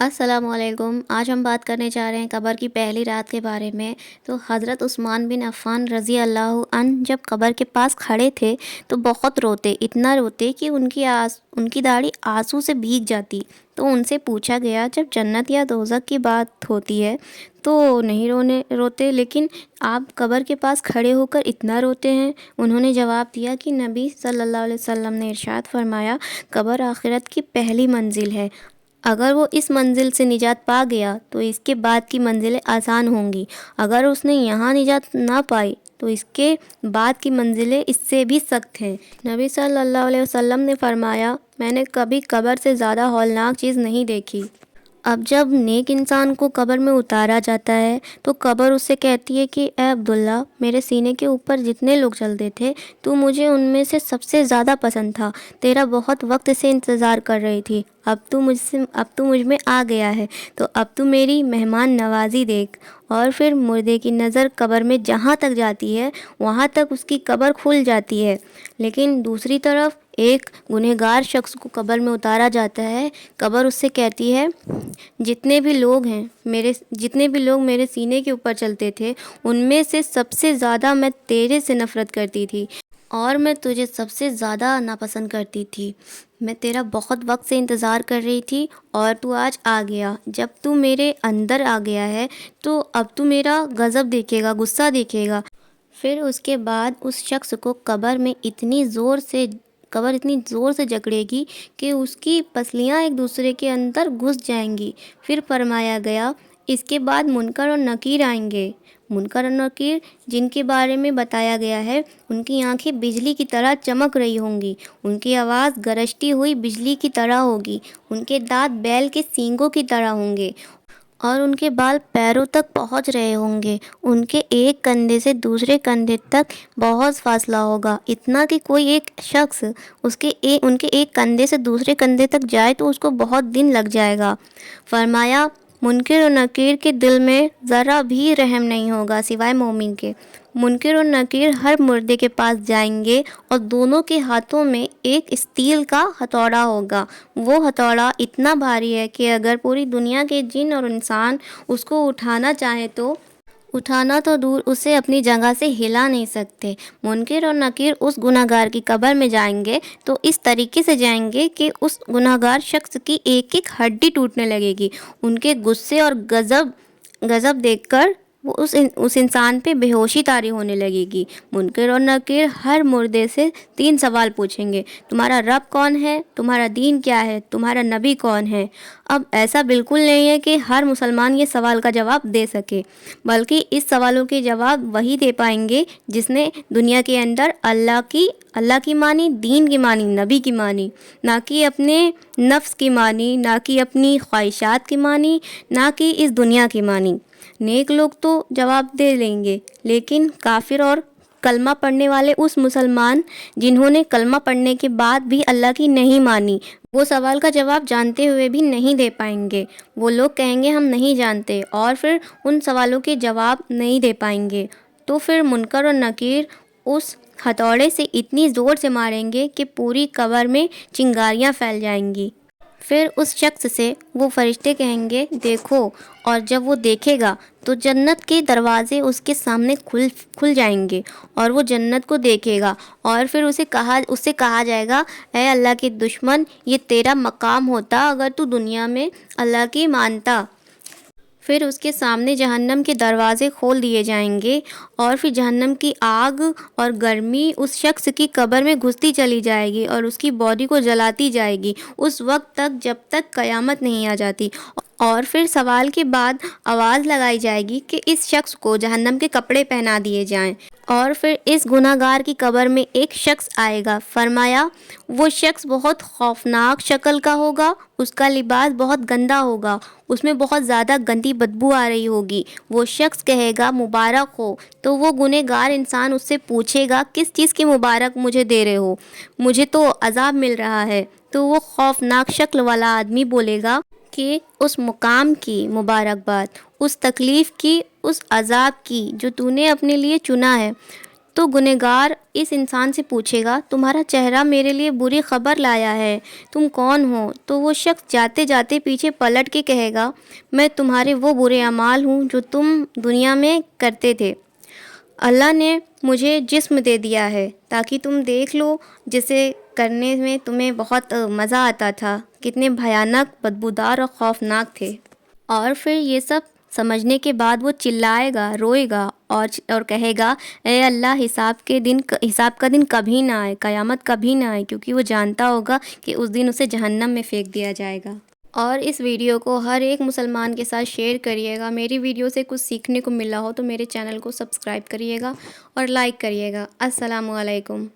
السلام علیکم۔ آج ہم بات کرنے جا رہے ہیں قبر کی پہلی رات کے بارے میں۔ تو حضرت عثمان بن عفان رضی اللہ عنہ جب قبر کے پاس کھڑے تھے تو بہت روتے، اتنا روتے کہ ان کی داڑھی آنسو سے بھیگ جاتی۔ تو ان سے پوچھا گیا، جب جنت یا دوزخ کی بات ہوتی ہے تو نہیں روتے، لیکن آپ قبر کے پاس کھڑے ہو کر اتنا روتے ہیں؟ انہوں نے جواب دیا کہ نبی صلی اللہ علیہ وسلم نے ارشاد فرمایا، قبر آخرت کی پہلی منزل ہے۔ اگر وہ اس منزل سے نجات پا گیا تو اس کے بعد کی منزلیں آسان ہوں گی، اگر اس نے یہاں نجات نہ پائی تو اس کے بعد کی منزلیں اس سے بھی سخت ہیں۔ نبی صلی اللہ علیہ وسلم نے فرمایا، میں نے کبھی قبر سے زیادہ ہولناک چیز نہیں دیکھی۔ اب جب نیک انسان کو قبر میں اتارا جاتا ہے تو قبر اس سے کہتی ہے کہ اے عبداللہ، میرے سینے کے اوپر جتنے لوگ چلتے تھے تو مجھے ان میں سے سب سے زیادہ پسند تھا، تیرا بہت وقت سے انتظار کر رہی تھی، اب تو مجھ میں آ گیا ہے، تو اب تو میری مہمان نوازی دیکھ۔ اور پھر مردے کی نظر قبر میں جہاں تک جاتی ہے وہاں تک اس کی قبر کھل جاتی ہے، لیکن دوسری طرف ایک گنہگار شخص کو قبر میں اتارا جاتا ہے۔ قبر اس سے کہتی ہے، جتنے بھی لوگ میرے سینے کے اوپر چلتے تھے ان میں سے سب سے زیادہ میں تیرے سے نفرت کرتی تھی اور میں تجھے سب سے زیادہ ناپسند کرتی تھی۔ میں تیرا بہت وقت سے انتظار کر رہی تھی اور تو آج آ گیا۔ جب تو میرے اندر آ گیا ہے تو اب تو میرا غضب دیکھے گا، غصہ دیکھے گا۔ پھر اس کے بعد اس شخص کو قبر اتنی زور سے جکڑے گی کہ اس کی پسلیاں ایک دوسرے کے اندر گھس جائیں گی۔ پھر فرمایا گیا، اس کے بعد منکر اور نکیر آئیں گے۔ منکر اور نکیر جن کے بارے میں بتایا گیا ہے، ان کی آنکھیں بجلی کی طرح چمک رہی ہوں گی، ان کی آواز گرجتی ہوئی بجلی کی طرح ہوگی، ان کے دانت بیل کے سینگوں کی طرح ہوں گے اور ان کے بال پیروں تک پہنچ رہے ہوں گے۔ ان کے ایک کندھے سے دوسرے کندھے تک بہت فاصلہ ہوگا، اتنا کہ کوئی ایک شخص ان کے ایک کندھے سے دوسرے کندھے تک جائے تو اس کو بہت دن لگ جائے گا۔ فرمایا، منکر اور نکیر کے دل میں ذرا بھی رحم نہیں ہوگا سوائے مومن کے۔ منکر اور نکیر ہر مردے کے پاس جائیں گے اور دونوں کے ہاتھوں میں ایک اسٹیل کا ہتھوڑا ہوگا۔ وہ ہتھوڑا اتنا بھاری ہے کہ اگر پوری دنیا کے جن اور انسان اس کو اٹھانا تو دور، اسے اپنی جگہ سے ہلا نہیں سکتے۔ منکر اور نکیر اس گنہگار کی قبر میں جائیں گے تو اس طریقے سے جائیں گے کہ اس گنہگار شخص کی ایک ایک ہڈی ٹوٹنے لگے گی۔ ان کے غصے اور غضب دیکھ کر اس انسان پہ بے ہوشی طاری ہونے لگے گی۔ منکر اور نکیر ہر مردے سے 3 سوال پوچھیں گے، تمہارا رب کون ہے، تمہارا دین کیا ہے، تمہارا نبی کون ہے؟ اب ایسا بالکل نہیں ہے کہ ہر مسلمان یہ سوال کا جواب دے سکے، بلکہ اس سوالوں کے جواب وہی دے پائیں گے جس نے دنیا کے اندر اللہ کی مانی، دین کی مانی، نبی کی مانی، نہ کہ اپنے نفس کی مانی، نہ کہ اپنی خواہشات کی مانی، نہ کہ اس دنیا کی مانی۔ نیک لوگ تو جواب دے لیں گے، لیکن کافر اور کلمہ پڑھنے والے اس مسلمان جنہوں نے کلمہ پڑھنے کے بعد بھی اللہ کی نہیں مانی، وہ سوال کا جواب جانتے ہوئے بھی نہیں دے پائیں گے۔ وہ لوگ کہیں گے ہم نہیں جانتے اور پھر ان سوالوں کے جواب نہیں دے پائیں گے۔ تو پھر منکر اور نکیر اس ہتھوڑے سے اتنی زور سے ماریں گے کہ پوری قبر میں چنگاریاں پھیل جائیں گی۔ پھر اس شخص سے وہ فرشتے کہیں گے، دیکھو، اور جب وہ دیکھے گا تو جنت کے دروازے اس کے سامنے کھل جائیں گے اور وہ جنت کو دیکھے گا، اور پھر اس سے کہا جائے گا، اے اللہ کے دشمن، یہ تیرا مقام ہوتا اگر تو دنیا میں اللہ کی مانتا۔ پھر اس کے سامنے جہنم کے دروازے کھول دیے جائیں گے اور پھر جہنم کی آگ اور گرمی اس شخص کی قبر میں گھستی چلی جائے گی اور اس کی باڈی کو جلاتی جائے گی اس وقت تک جب تک قیامت نہیں آ جاتی۔ اور پھر سوال کے بعد آواز لگائی جائے گی کہ اس شخص کو جہنم کے کپڑے پہنا دیے جائیں، اور پھر اس گنہگار کی قبر میں ایک شخص آئے گا۔ فرمایا، وہ شخص بہت خوفناک شکل کا ہوگا، اس کا لباس بہت گندا ہوگا، اس میں بہت زیادہ گندی بدبو آ رہی ہوگی۔ وہ شخص کہے گا، مبارک ہو، تو وہ گنہگار انسان اس سے پوچھے گا، کس چیز کی مبارک مجھے دے رہے ہو، مجھے تو عذاب مل رہا ہے۔ تو وہ خوفناک شکل والا آدمی بولے گا کہ اس مقام کی مبارکباد، اس تکلیف کی، اس عذاب کی جو تو نے اپنے لیے چنا ہے۔ تو گنہگار اس انسان سے پوچھے گا تمہارا چہرہ میرے لیے بری خبر لایا ہے، تم کون ہو؟ تو وہ شخص جاتے جاتے پیچھے پلٹ کے کہے گا میں تمہارے وہ برے اعمال ہوں جو تم دنیا میں کرتے تھے۔ اللہ نے مجھے جسم دے دیا ہے تاکہ تم دیکھ لو جسے کرنے میں تمہیں بہت مزہ آتا تھا، کتنے بھیانک، بدبودار اور خوفناک تھے۔ اور پھر یہ سب سمجھنے کے بعد وہ چلائے گا، روئے گا اور کہے گا اے اللہ، حساب کا دن کبھی نہ آئے، قیامت کبھی نہ آئے، کیونکہ وہ جانتا ہوگا کہ اس دن اسے جہنم میں پھینک دیا جائے گا۔ اور اس ویڈیو کو ہر ایک مسلمان کے ساتھ شیئر کریے گا۔ میری ویڈیو سے کچھ سیکھنے کو ملا ہو تو میرے چینل کو سبسکرائب کریے گا اور لائک کریے گا۔ السلام علیکم۔